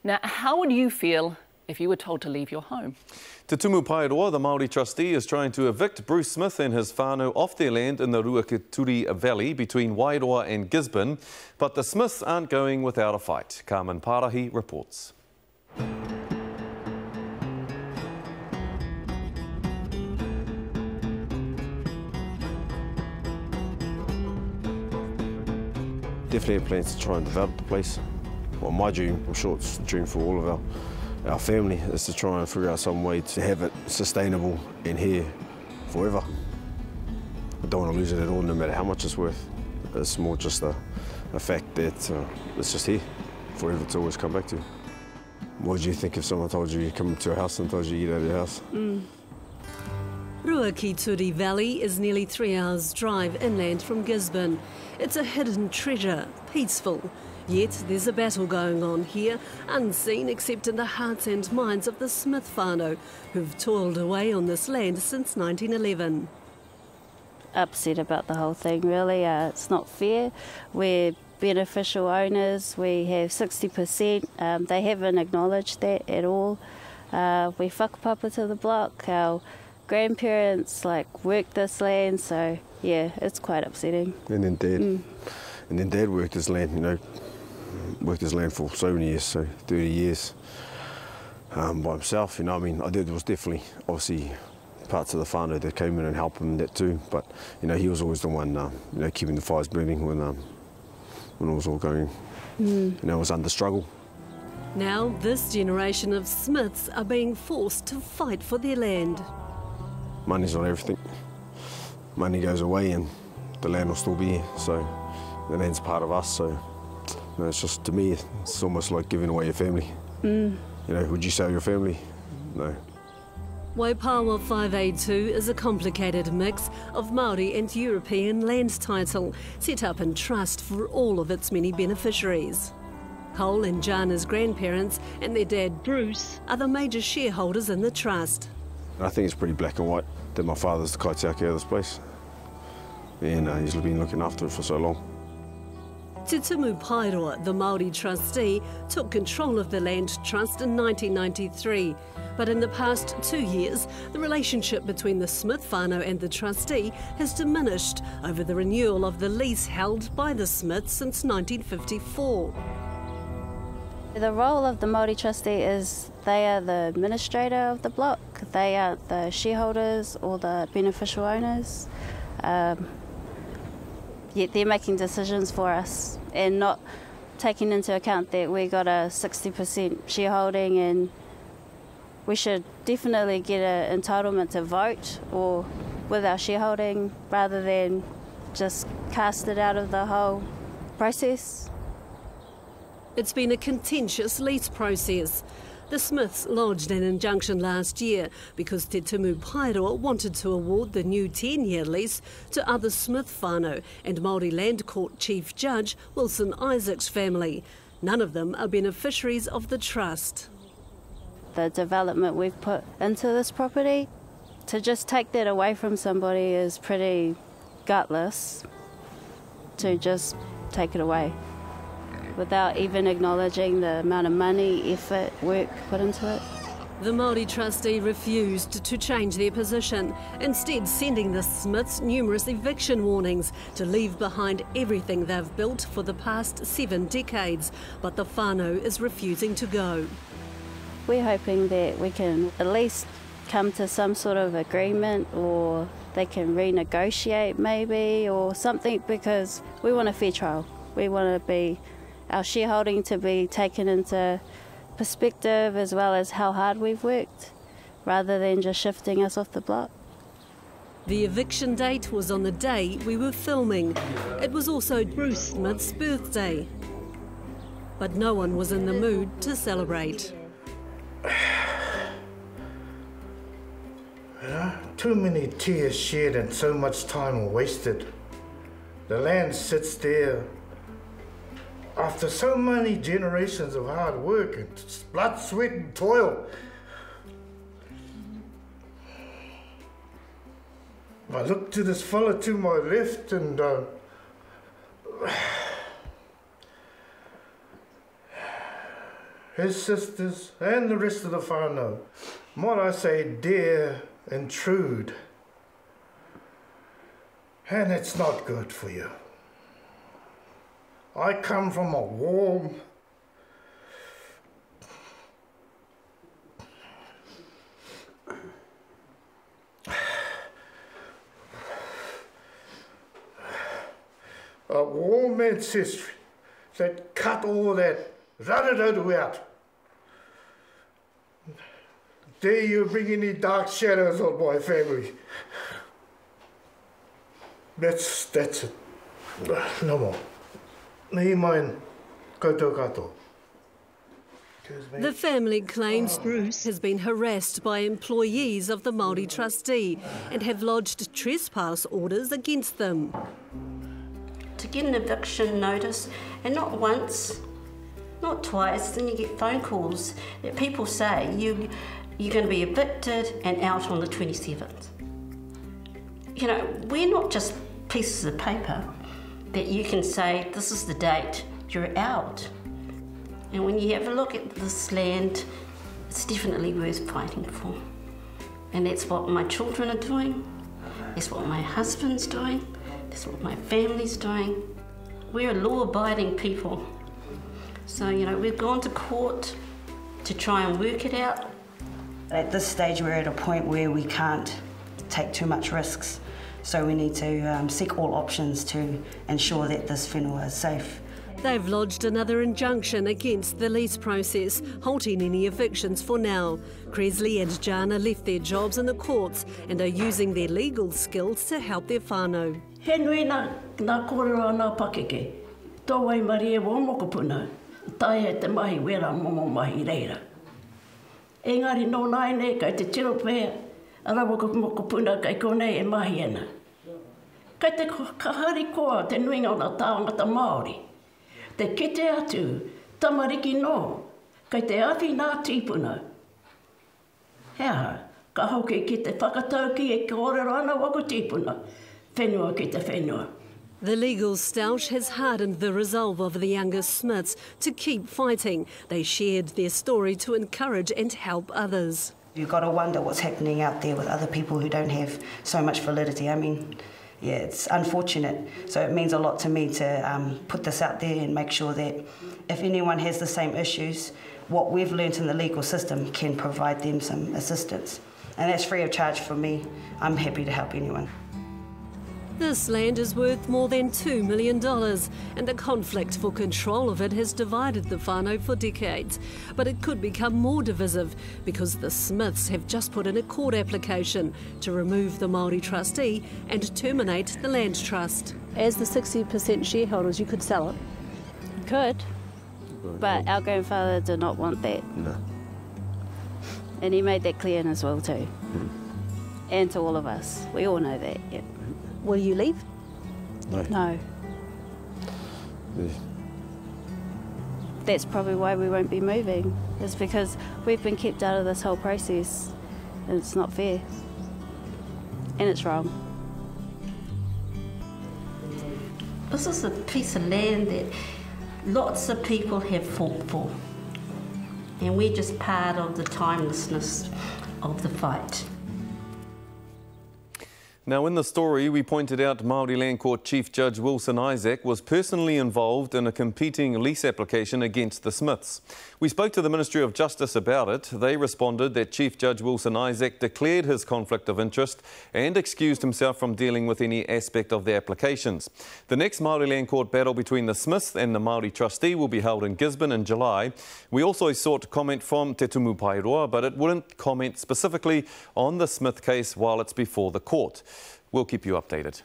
Now, how would you feel if you were told to leave your home? Te Tumu Paeroa, the Māori Trustee, is trying to evict Bruce Smith and his whānau off their land in the Ruakituri Valley between Wairoa and Gisborne, but the Smiths aren't going without a fight. Carmen Parahi reports. Definitely have plans to try and develop the place. Well, my dream, I'm sure it's a dream for all of our family, is to try and figure out some way to have it sustainable and here forever. I don't want to lose it at all, no matter how much it's worth. It's more just a fact that it's just here forever to always come back to. What would you think if someone told you come to a house and told you to get out of your house? Ruakituri Valley is nearly 3 hours' drive inland from Gisborne. It's a hidden treasure, peaceful. Yet there's a battle going on here, unseen except in the hearts and minds of the Smith whānau, who've toiled away on this land since 1911. Upset about the whole thing, really. It's not fair. We're beneficial owners. We have 60%. They haven't acknowledged that at all. We whakapapa to the block. Our grandparents worked this land, so yeah, it's quite upsetting. And then Dad worked his land, worked his land for so many years, so 30 years by himself. There was definitely, obviously, parts of the whānau that came in and helped him that too. But he was always the one, keeping the fires burning when it was all going, it was under struggle. Now this generation of Smiths are being forced to fight for their land. Money's not everything. Money goes away and the land will still be here, so the land's part of us, so it's just, to me, it's almost like giving away your family. Would you sell your family? No. Waipawa 5A2 is a complicated mix of Māori and European land title, set up in trust for all of its many beneficiaries. Cole and Jana's grandparents and their dad Bruce are the major shareholders in the trust. I think it's pretty black and white that my father's the kaitiaki of this place, and he's been looking after it for so long. Te Tumu Paeroa, the Māori Trustee, took control of the land trust in 1993. But in the past 2 years, the relationship between the Smith whānau and the trustee has diminished over the renewal of the lease held by the Smiths since 1954. The role of the Māori Trustee is they are the administrator of the block. They are the shareholders or the beneficial owners. Yet they're making decisions for us and not taking into account that we got a 60% shareholding, and we should definitely get an entitlement to vote or with our shareholding rather than just cast it out of the whole process. It's been a contentious lease process. The Smiths lodged an injunction last year because Te Tumu Paeroa wanted to award the new 10-year lease to other Smith whānau and Māori Land Court Chief Judge Wilson Isaac's family. None of them are beneficiaries of the trust. The development we've put into this property, to just take that away from somebody is pretty gutless, to just take it away without even acknowledging the amount of money, effort, work put into it. The Māori Trustee refused to change their position, instead sending the Smiths numerous eviction warnings to leave behind everything they've built for the past 7 decades, but the whānau is refusing to go. We're hoping that we can at least come to some sort of agreement, or they can renegotiate maybe, or something, because we want a fair trial. We want our shareholding to be taken into perspective, as well as how hard we've worked, rather than just shifting us off the block. The eviction date was on the day we were filming. It was also Bruce Smith's birthday. But no one was in the mood to celebrate. Too many tears shed and so much time wasted. The land sits there after so many generations of hard work and blood, sweat and toil. I look to this fella to my left and his sisters, and the rest of the whānau, might I say, dare intrude. And it's not good for you. I come from a warm, ancestry that cut all that rararau out. Dare you bring any dark shadows on my family? That's it. No more. Nei main, koutou katoa. The family claims Bruce has been harassed by employees of the Māori Trustee and have lodged trespass orders against them. To get an eviction notice, and not once, not twice, then you get phone calls that people say you're going to be evicted and out on the 27th. You know, we're not just pieces of paper that you can say, this is the date, you're out. And when you have a look at this land, it's definitely worth fighting for. And that's what my children are doing, that's what my husband's doing, that's what my family's doing. We're law-abiding people. So, you know, we've gone to court to try and work it out. At this stage, we're at a point where we can't take too much risks. So we need to seek all options to ensure that this whenua is safe. They've lodged another injunction against the lease process, halting any evictions for now. Cresley and Jana left their jobs in the courts and are using their legal skills to help their whānau. He nui nā kōrero nā pakeke. Tō wai mari e wōmoko puna. Tai e te mahi wera momo mahi reira. Engari nō nai nei kai te tiro pēr. Arawa ko moko puna kai konei e mahi ana. Kai te kahari koa te nuinga o nā tāngata Māori. Te kete atu, tamariki no, kai te awhi nā tīpuna. Hea, ka hoki ki te whakatau ki e kōrero ana wako tīpuna, whenua ki te whenua. The legal stoush has hardened the resolve of the younger Smiths to keep fighting. They shared their story to encourage and help others. You've got to wonder what's happening out there with other people who don't have so much validity. I mean, yeah, it's unfortunate. So it means a lot to me to put this out there and make sure that if anyone has the same issues, what we've learnt in the legal system can provide them some assistance. And that's free of charge for me. I'm happy to help anyone. This land is worth more than $2 million, and the conflict for control of it has divided the whānau for decades. But it could become more divisive because the Smiths have just put in a court application to remove the Māori Trustee and terminate the land trust. As the 60% shareholders, you could sell it. You could, but our grandfather did not want that. No. And he made that clear in his will too. And to all of us. We all know that, yeah. Will you leave? No. No. Yeah. That's probably why we won't be moving. It's because we've been kept out of this whole process. And it's not fair. And it's wrong. This is a piece of land that lots of people have fought for. And we're just part of the timelessness of the fight. Now, in the story, we pointed out Māori Land Court Chief Judge Wilson Isaac was personally involved in a competing lease application against the Smiths. We spoke to the Ministry of Justice about it. They responded that Chief Judge Wilson Isaac declared his conflict of interest and excused himself from dealing with any aspect of the applications. The next Māori Land Court battle between the Smiths and the Māori Trustee will be held in Gisborne in July. We also sought comment from Te Tumu Paeroa, but it wouldn't comment specifically on the Smith case while it's before the court. We'll keep you updated.